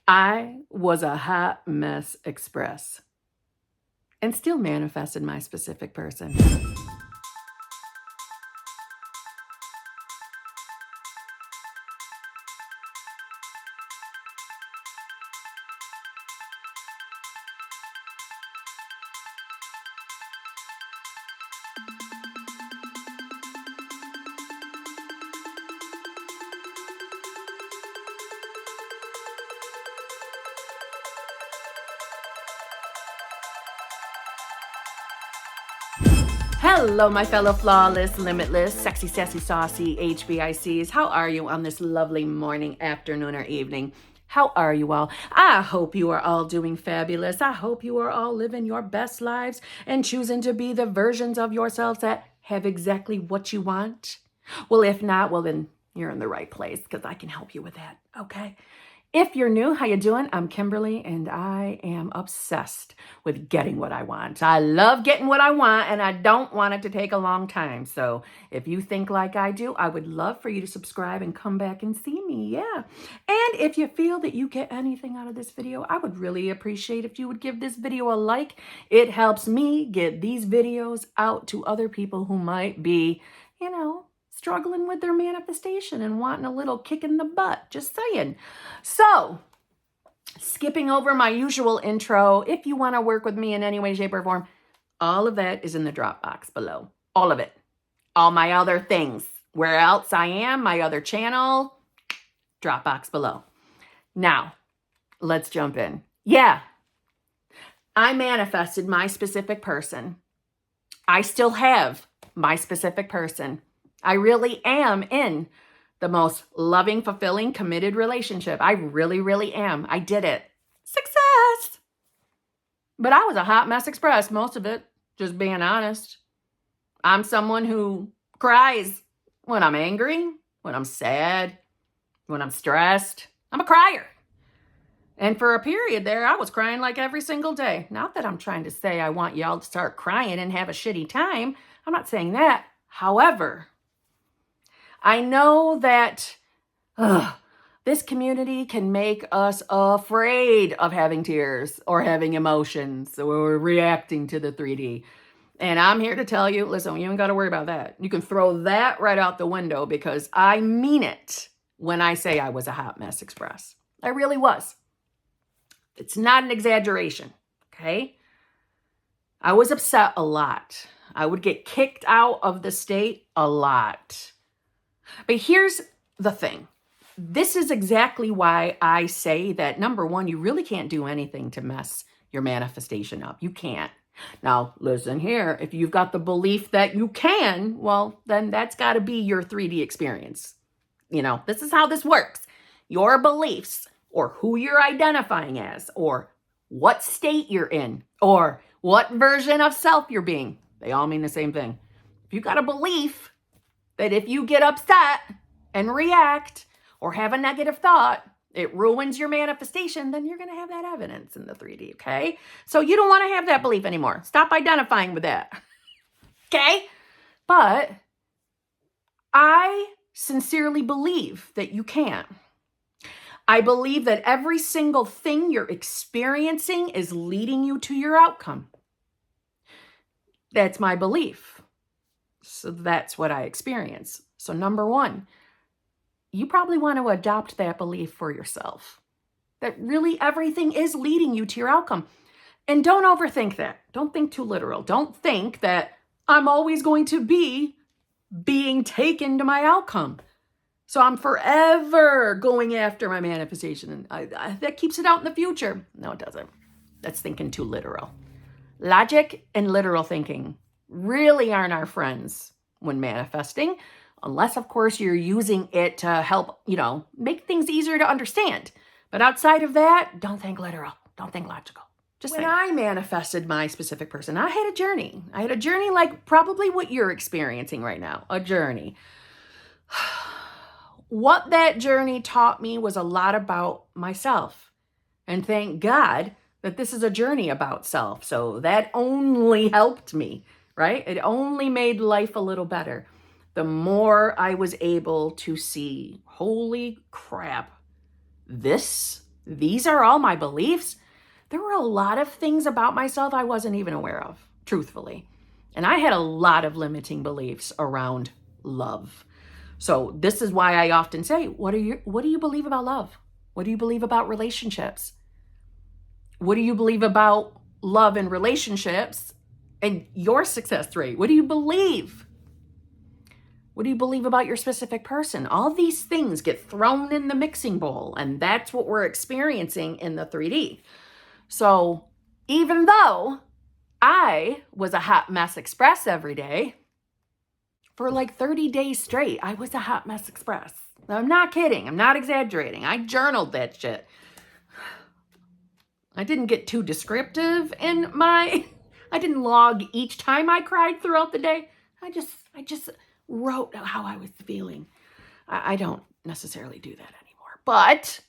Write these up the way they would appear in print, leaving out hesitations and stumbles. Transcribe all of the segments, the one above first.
I was a hot mess express and still manifested my specific person. Hello, my fellow flawless, limitless, sexy, sassy, saucy HBICs. How are you on this lovely morning, afternoon, or evening? How are you all? I hope you are all doing fabulous. I hope you are all living your best lives and choosing to be the versions of yourselves that have exactly what you want. Well, if not, well, then you're in the right place because I can help you with that, okay? If you're new, how you doing? I'm Kimberly, and I am obsessed with getting what I want. I love getting what I want, and I don't want it to take a long time. So if you think like I do, I would love for you to subscribe and come back and see me, yeah. And if you feel that you get anything out of this video, I would really appreciate if you would give this video a like. It helps me get these videos out to other people who might be, struggling with their manifestation and wanting a little kick in the butt, just saying. So, skipping over my usual intro, if you want to work with me in any way, shape, or form, all of that is in the drop box below. All of it. All my other things. Where else I am, my other channel, drop box below. Now, let's jump in. Yeah, I manifested my specific person. I still have my specific person. I really am in the most loving, fulfilling, committed relationship. I really, really am. I did it. Success! But I was a hot mess express, most of it, just being honest. I'm someone who cries when I'm angry, when I'm sad, when I'm stressed. I'm a crier. And for a period there, I was crying like every single day. Not that I'm trying to say I want y'all to start crying and have a shitty time. I'm not saying that. However, I know that this community can make us afraid of having tears or having emotions or reacting to the 3D. And I'm here to tell you, listen, you ain't got to worry about that. You can throw that right out the window because I mean it when I say I was a hot mess express. I really was. It's not an exaggeration, okay? I was upset a lot. I would get kicked out of the state a lot. But here's the thing. This is exactly why I say that, number one, you really can't do anything to mess your manifestation up. You can't. Now, listen here. If you've got the belief that you can, well, then that's got to be your 3D experience. This is how this works. Your beliefs, or who you're identifying as, or what state you're in, or what version of self you're being, they all mean the same thing. If you got a belief that if you get upset and react or have a negative thought, it ruins your manifestation, then you're going to have that evidence in the 3D, okay? So you don't want to have that belief anymore. Stop identifying with that, okay? But I sincerely believe that you can. I believe that every single thing you're experiencing is leading you to your outcome. That's my belief. So that's what I experience. So number one, you probably want to adopt that belief for yourself. That really everything is leading you to your outcome. And don't overthink that. Don't think too literal. Don't think that I'm always going to be being taken to my outcome. So I'm forever going after my manifestation. And that keeps it out in the future. No, it doesn't. That's thinking too literal. Logic and literal thinking really aren't our friends when manifesting, unless, of course, you're using it to help, make things easier to understand. But outside of that, don't think literal. Don't think logical. Just when I manifested my specific person, I had a journey. I had a journey like probably what you're experiencing right now, a journey. What that journey taught me was a lot about myself. And thank God that this is a journey about self. So that only helped me, right? It only made life a little better. The more I was able to see, holy crap, this These are all my beliefs. There were a lot of things about myself I wasn't even aware of, truthfully. And I had a lot of limiting beliefs around love. So this is why I often say, what do you believe about love? What do you believe about relationships? What do you believe about love and relationships and your success rate? What do you believe? What do you believe about your specific person? All these things get thrown in the mixing bowl, and that's what we're experiencing in the 3D. So even though I was a hot mess express every day, for like 30 days straight, I was a hot mess express. Now, I'm not kidding. I'm not exaggerating. I journaled that shit. I didn't get too descriptive in I didn't log each time I cried throughout the day. I just wrote how I was feeling. I don't necessarily do that anymore, but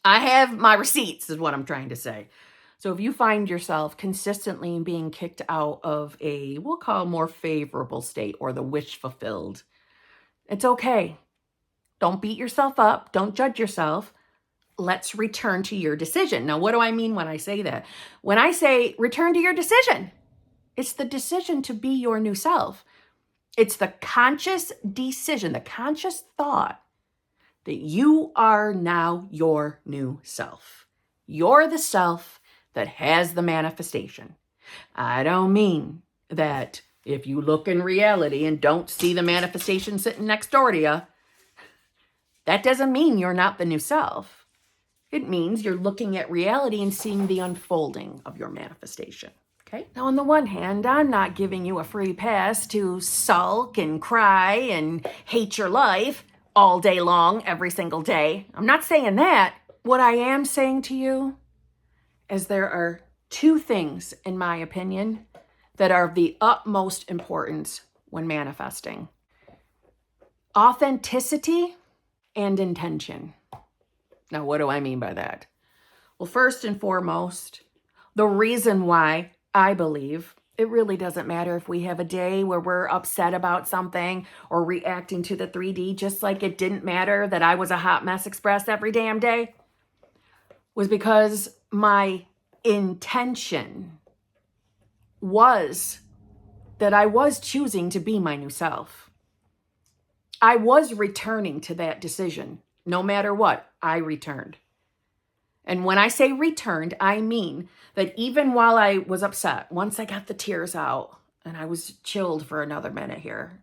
I have my receipts is what I'm trying to say. So if you find yourself consistently being kicked out of a, we'll call more favorable state or the wish fulfilled, it's okay. Don't beat yourself up. Don't judge yourself. Let's return to your decision. Now, what do I mean when I say that? When I say return to your decision, it's the decision to be your new self. It's the conscious decision, the conscious thought that you are now your new self. You're the self that has the manifestation. I don't mean that if you look in reality and don't see the manifestation sitting next door to you, that doesn't mean you're not the new self. It means you're looking at reality and seeing the unfolding of your manifestation. Okay? Now, on the one hand, I'm not giving you a free pass to sulk and cry and hate your life all day long, every single day. I'm not saying that. What I am saying to you is there are two things, in my opinion, that are of the utmost importance when manifesting: authenticity and intention. Now, what do I mean by that? Well, first and foremost, the reason why I believe it really doesn't matter if we have a day where we're upset about something or reacting to the 3D, just like it didn't matter that I was a hot mess express every damn day, was because my intention was that I was choosing to be my new self. I was returning to that decision. No matter what, I returned. And when I say returned, I mean that even while I was upset, once I got the tears out and I was chilled for another minute here,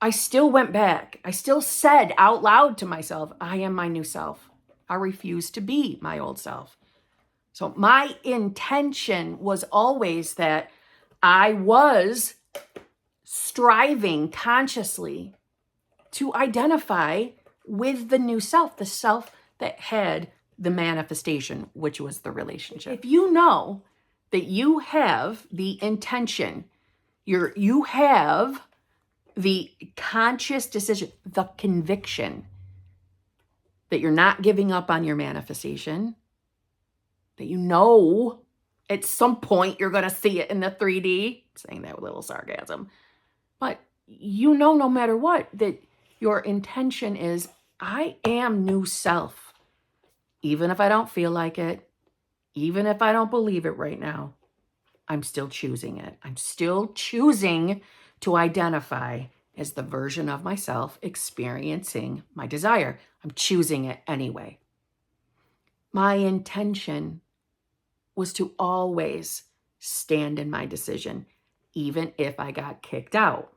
I still went back. I still said out loud to myself, I am my new self. I refuse to be my old self. So my intention was always that I was striving consciously to identify with the new self, the self that had the manifestation, which was the relationship. If you know that you have the intention, you have the conscious decision, the conviction that you're not giving up on your manifestation, that you know at some point you're going to see it in the 3D, I'm saying that with a little sarcasm, but you know no matter what that your intention is, I am new self. Even if I don't feel like it, even if I don't believe it right now, I'm still choosing it. I'm still choosing to identify as the version of myself experiencing my desire. I'm choosing it anyway. My intention was to always stand in my decision, even if I got kicked out.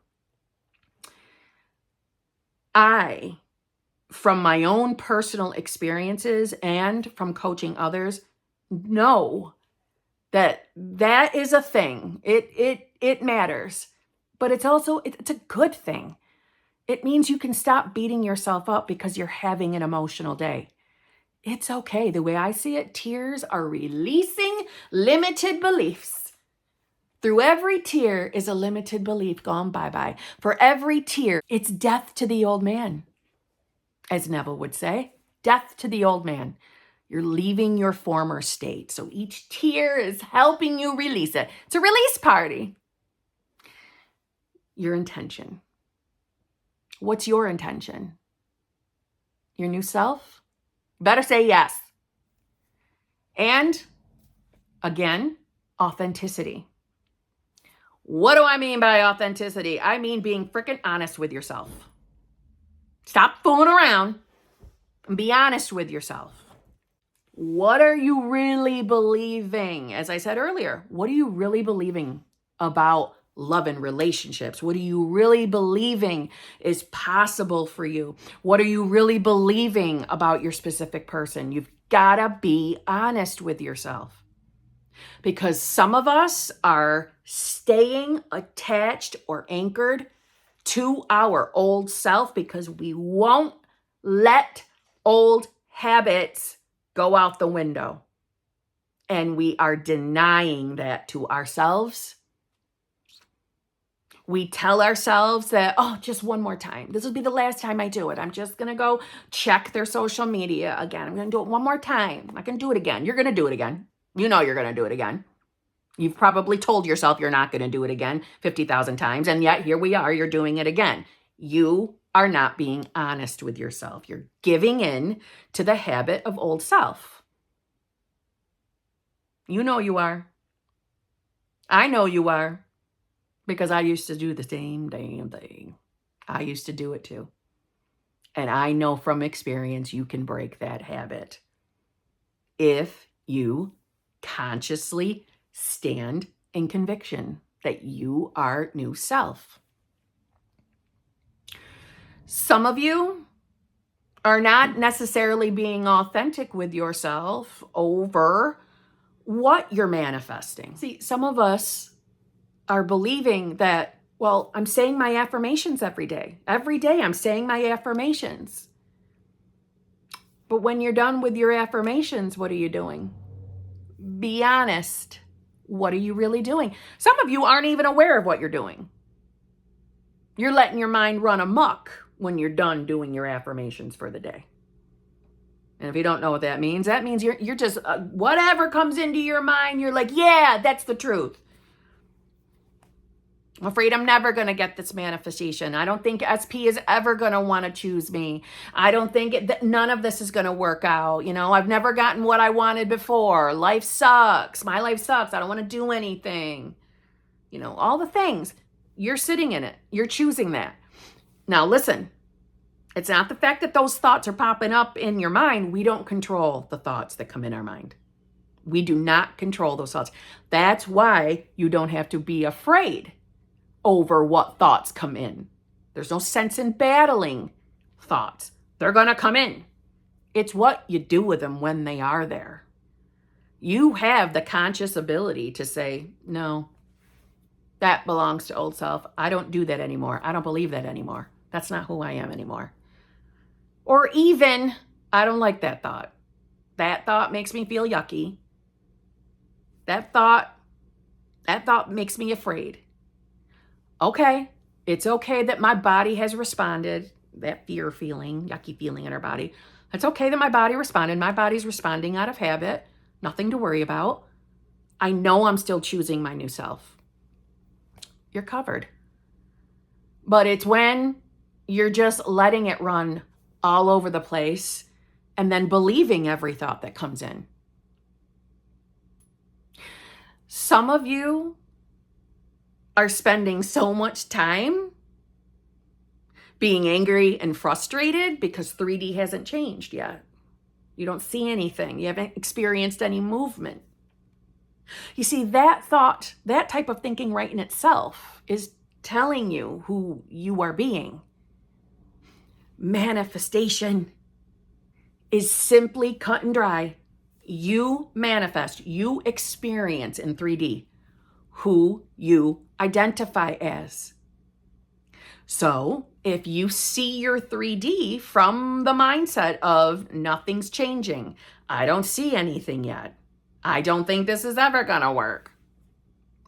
I, from my own personal experiences and from coaching others, know that that is a thing. It matters, but it's also, it's a good thing. It means you can stop beating yourself up because you're having an emotional day. It's okay. The way I see it, tears are releasing limited beliefs. Through every tear is a limited belief gone bye-bye. For every tear, it's death to the old man. As Neville would say, death to the old man. You're leaving your former state. So each tear is helping you release it. It's a release party. Your intention. What's your intention? Your new self? Better say yes. And again, authenticity. What do I mean by authenticity? I mean being freaking honest with yourself. Stop fooling around and be honest with yourself. What are you really believing? As I said earlier, what are you really believing about love and relationships? What are you really believing is possible for you? What are you really believing about your specific person? You've got to be honest with yourself. Because some of us are staying attached or anchored to our old self because we won't let old habits go out the window. And we are denying that to ourselves. We tell ourselves that, oh, just one more time. This will be the last time I do it. I'm just going to go check their social media again. I'm going to do it one more time. I can do it again. You're going to do it again. You know you're going to do it again. You've probably told yourself you're not going to do it again 50,000 times. And yet here we are, you're doing it again. You are not being honest with yourself. You're giving in to the habit of old self. You know you are. I know you are. Because I used to do the same damn thing. I used to do it too. And I know from experience you can break that habit if you consciously stand in conviction that you are new self. Some of you are not necessarily being authentic with yourself over what you're manifesting. See, some of us are believing that, well, I'm saying my affirmations every day. Every day I'm saying my affirmations. But when you're done with your affirmations, what are you doing? Be honest. What are you really doing? Some of you aren't even aware of what you're doing. You're letting your mind run amok when you're done doing your affirmations for the day. And if you don't know what that means you're just, whatever comes into your mind, you're like, yeah, that's the truth. I'm afraid I'm never going to get this manifestation. I don't think SP is ever going to want to choose me. I don't think none of this is going to work out. You know, I've never gotten what I wanted before. Life sucks. My life sucks. I don't want to do anything. You know, all the things. You're sitting in it. You're choosing that. Now, listen, it's not the fact that those thoughts are popping up in your mind. We don't control the thoughts that come in our mind. We do not control those thoughts. That's why you don't have to be afraid over what thoughts come in. There's no sense in battling thoughts. They're going to come in. It's what you do with them when they are there. You have the conscious ability to say, no, that belongs to old self. I don't do that anymore. I don't believe that anymore. That's not who I am anymore. Or even, I don't like that thought. That thought makes me feel yucky. That thought makes me afraid. Okay, it's okay that my body has responded, that fear feeling, yucky feeling in our body. It's okay that my body responded. My body's responding out of habit. Nothing to worry about. I know I'm still choosing my new self. You're covered. But it's when you're just letting it run all over the place and then believing every thought that comes in. Some of you are spending so much time being angry and frustrated because 3D hasn't changed yet. You don't see anything. You haven't experienced any movement. You see, that thought, that type of thinking right in itself is telling you who you are being. Manifestation is simply cut and dry. You manifest, you experience in 3D who you identify as. So if you see your 3D from the mindset of nothing's changing, I don't see anything yet. I don't think this is ever gonna work.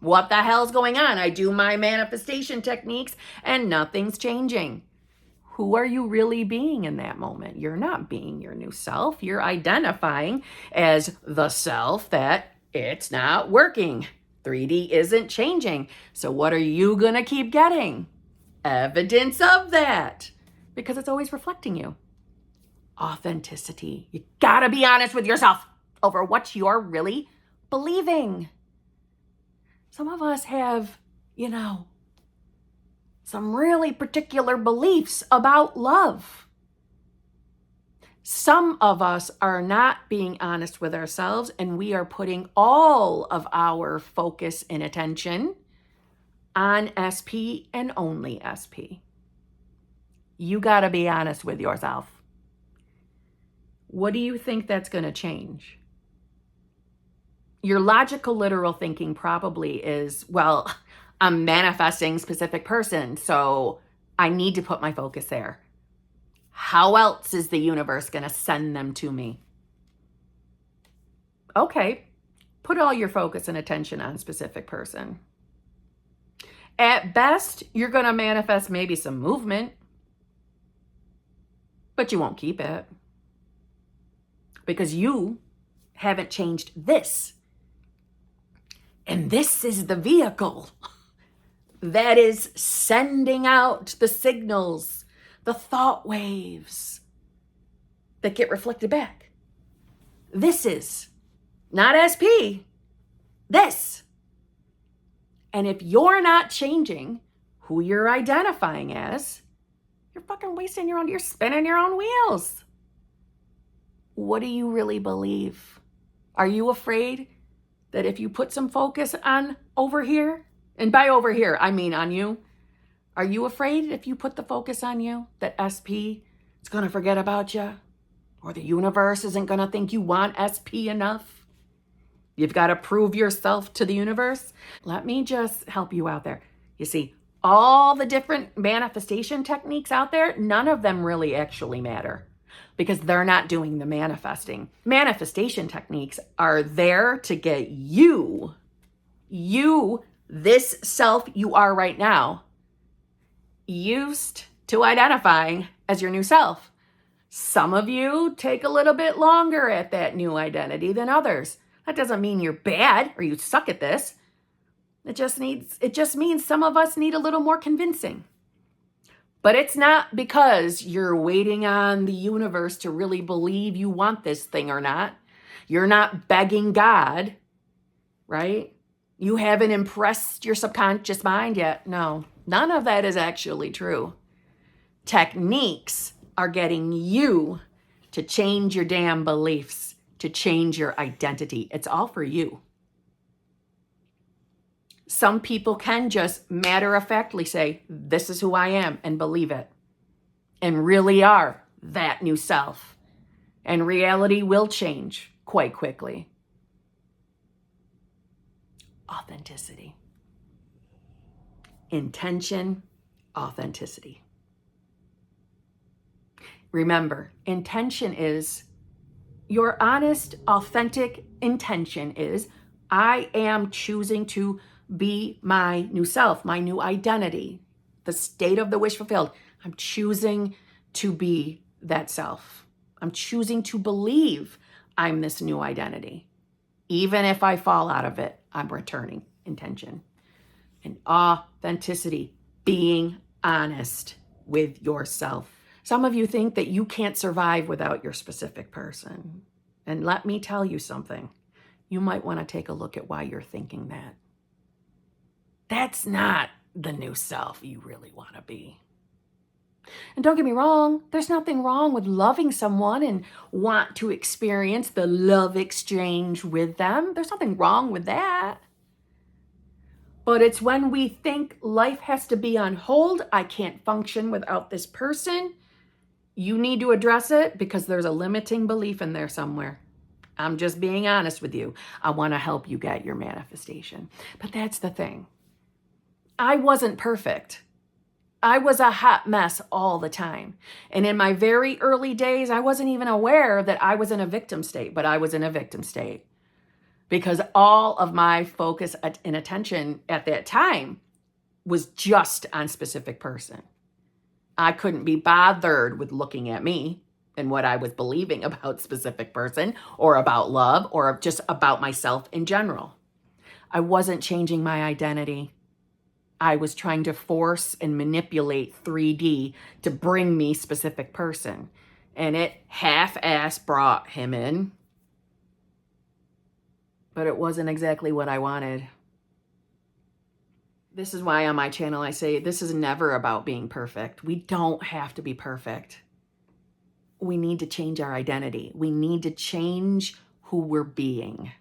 What the hell's going on? I do my manifestation techniques and nothing's changing. Who are you really being in that moment? You're not being your new self. You're identifying as the self that it's not working. 3D isn't changing. So what are you going to keep getting? Evidence of that. Because it's always reflecting you. Authenticity. You gotta be honest with yourself over what you're really believing. Some of us have, some really particular beliefs about love. Some of us are not being honest with ourselves, and we are putting all of our focus and attention on SP and only SP. You got to be honest with yourself. What do you think that's going to change? Your logical, literal thinking probably is, well, I'm manifesting specific person, so I need to put my focus there. How else is the universe going to send them to me? Okay, put all your focus and attention on a specific person. At best, you're going to manifest maybe some movement, but you won't keep it because you haven't changed this. And this is the vehicle that is sending out the signals, the thought waves that get reflected back. This is not SP, this. And if you're not changing who you're identifying as, you're fucking wasting you're spinning your own wheels. What do you really believe? Are you afraid that if you put some focus on over here, and by over here, I mean on you, are you afraid if you put the focus on you that SP is going to forget about you? Or the universe isn't going to think you want SP enough? You've got to prove yourself to the universe. Let me just help you out there. You see, all the different manifestation techniques out there, none of them really actually matter because they're not doing the manifesting. Manifestation techniques are there to get you, this self you are right now, used to identifying as your new self. Some of you take a little bit longer at that new identity than others. That doesn't mean you're bad or you suck at this. It just means some of us need a little more convincing. But it's not because you're waiting on the universe to really believe you want this thing or not. You're not begging God, right? You haven't impressed your subconscious mind yet. No, none of that is actually true. Techniques are getting you to change your damn beliefs, to change your identity. It's all for you. Some people can just matter-of-factly say, this is who I am, and believe it, and really are that new self. And reality will change quite quickly. Authenticity. Intention, authenticity. Remember, intention is, your honest, authentic intention is, I am choosing to be my new self, my new identity, the state of the wish fulfilled. I'm choosing to be that self. I'm choosing to believe I'm this new identity. Even if I fall out of it, I'm returning intention. And authenticity, being honest with yourself. Some of you think that you can't survive without your specific person. And let me tell you something. You might want to take a look at why you're thinking that. That's not the new self you really want to be. And don't get me wrong, there's nothing wrong with loving someone and want to experience the love exchange with them. There's nothing wrong with that. But it's when we think life has to be on hold, I can't function without this person. You need to address it because there's a limiting belief in there somewhere. I'm just being honest with you. I want to help you get your manifestation. But that's the thing. I wasn't perfect. I was a hot mess all the time. And in my very early days, I wasn't even aware that I was in a victim state, but I was in a victim state because all of my focus and attention at that time was just on specific person. I couldn't be bothered with looking at me and what I was believing about specific person or about love or just about myself in general. I wasn't changing my identity. I was trying to force and manipulate 3D to bring me specific person. and it half-ass brought him in, but it wasn't exactly what I wanted. This is why on my channel I say this is never about being perfect. We don't have to be perfect. We need to change our identity. We need to change who we're being.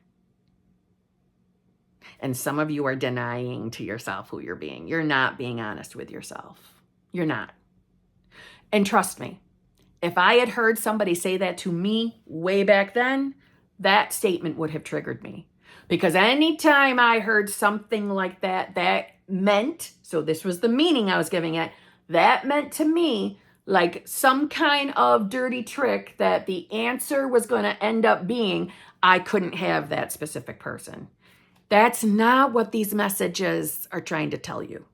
And some of you are denying to yourself who you're being. You're not being honest with yourself. You're not. And trust me, if I had heard somebody say that to me way back then, that statement would have triggered me. Because anytime I heard something like that, that meant, so this was the meaning I was giving it, that meant to me like some kind of dirty trick that the answer was going to end up being, I couldn't have that specific person. That's not what these messages are trying to tell you.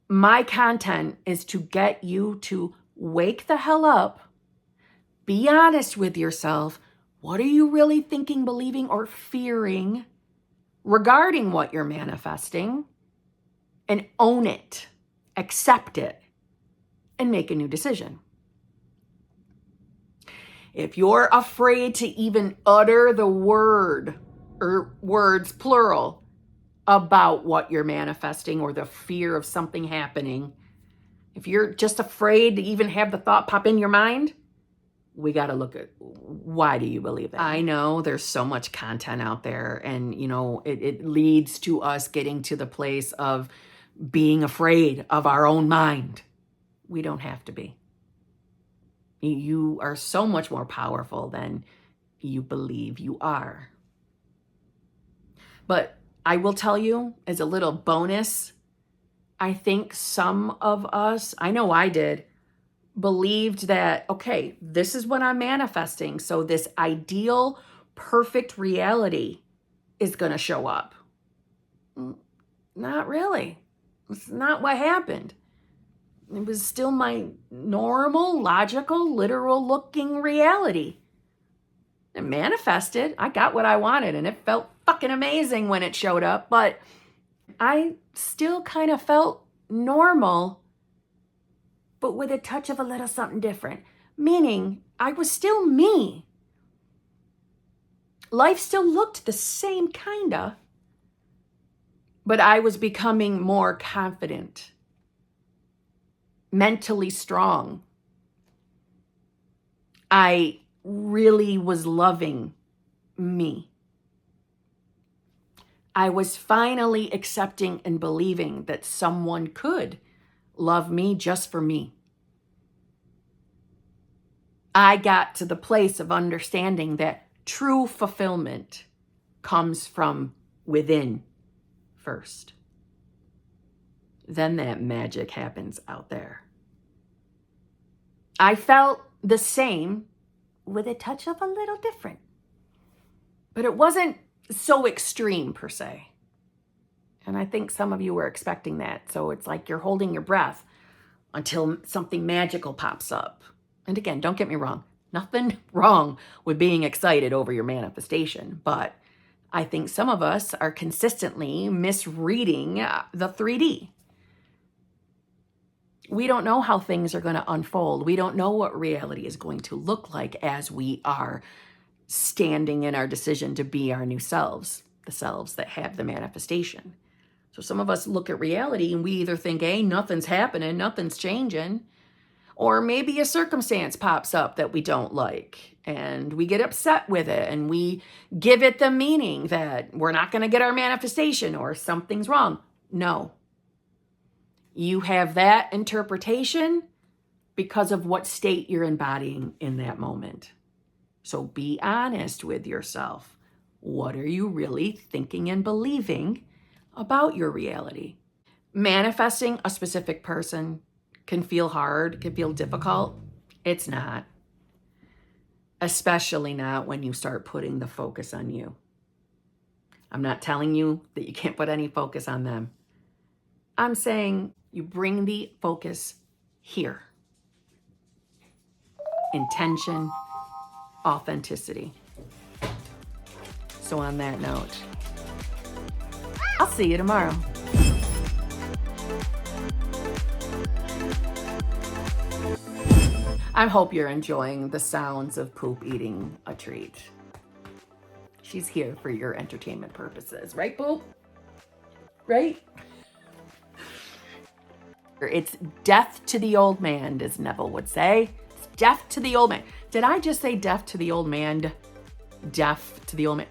My content is to get you to wake the hell up, be honest with yourself. What are you really thinking, believing, or fearing regarding what you're manifesting? And own it, accept it, and make a new decision. If you're afraid to even utter the word or words, plural, about what you're manifesting or the fear of something happening, if you're just afraid to even have the thought pop in your mind, we got to look at why do you believe that? I know there's so much content out there, and it leads to us getting to the place of being afraid of our own mind. We don't have to be. You are so much more powerful than you believe you are. But I will tell you, as a little bonus, I think some of us, I know I did, believed that, okay, this is what I'm manifesting, so this ideal, perfect reality is going to show up. Not really. It's not what happened. It was still my normal, logical, literal looking reality. It manifested. I got what I wanted, and it felt fucking amazing when it showed up, but I still kind of felt normal, but with a touch of a little something different. Meaning, I was still me. Life still looked the same, kinda, but I was becoming more confident, mentally strong. I really was loving me. I was finally accepting and believing that someone could love me just for me. I got to the place of understanding that true fulfillment comes from within first. Then that magic happens out there. I felt the same with a touch of a little different. But it wasn't so extreme per se. And I think some of you were expecting that. So it's like you're holding your breath until something magical pops up. And again, don't get me wrong. Nothing wrong with being excited over your manifestation. But I think some of us are consistently misreading the 3D. We don't know how things are going to unfold. We don't know what reality is going to look like as we are standing in our decision to be our new selves, the selves that have the manifestation. So some of us look at reality and we either think, hey, nothing's happening, nothing's changing, or maybe a circumstance pops up that we don't like and we get upset with it and we give it the meaning that we're not going to get our manifestation or something's wrong. No. You have that interpretation because of what state you're embodying in that moment. So be honest with yourself. What are you really thinking and believing about your reality? Manifesting a specific person can feel hard, can feel difficult. It's not. Especially not when you start putting the focus on you. I'm not telling you that you can't put any focus on them. I'm saying you bring the focus here. Intention, authenticity. So on that note, I'll see you tomorrow. I hope you're enjoying the sounds of Poop eating a treat. She's here for your entertainment purposes, right, Poop? Right? It's death to the old man, as Neville would say. It's death to the old man. Did I just say deaf to the old man? Deaf to the old man.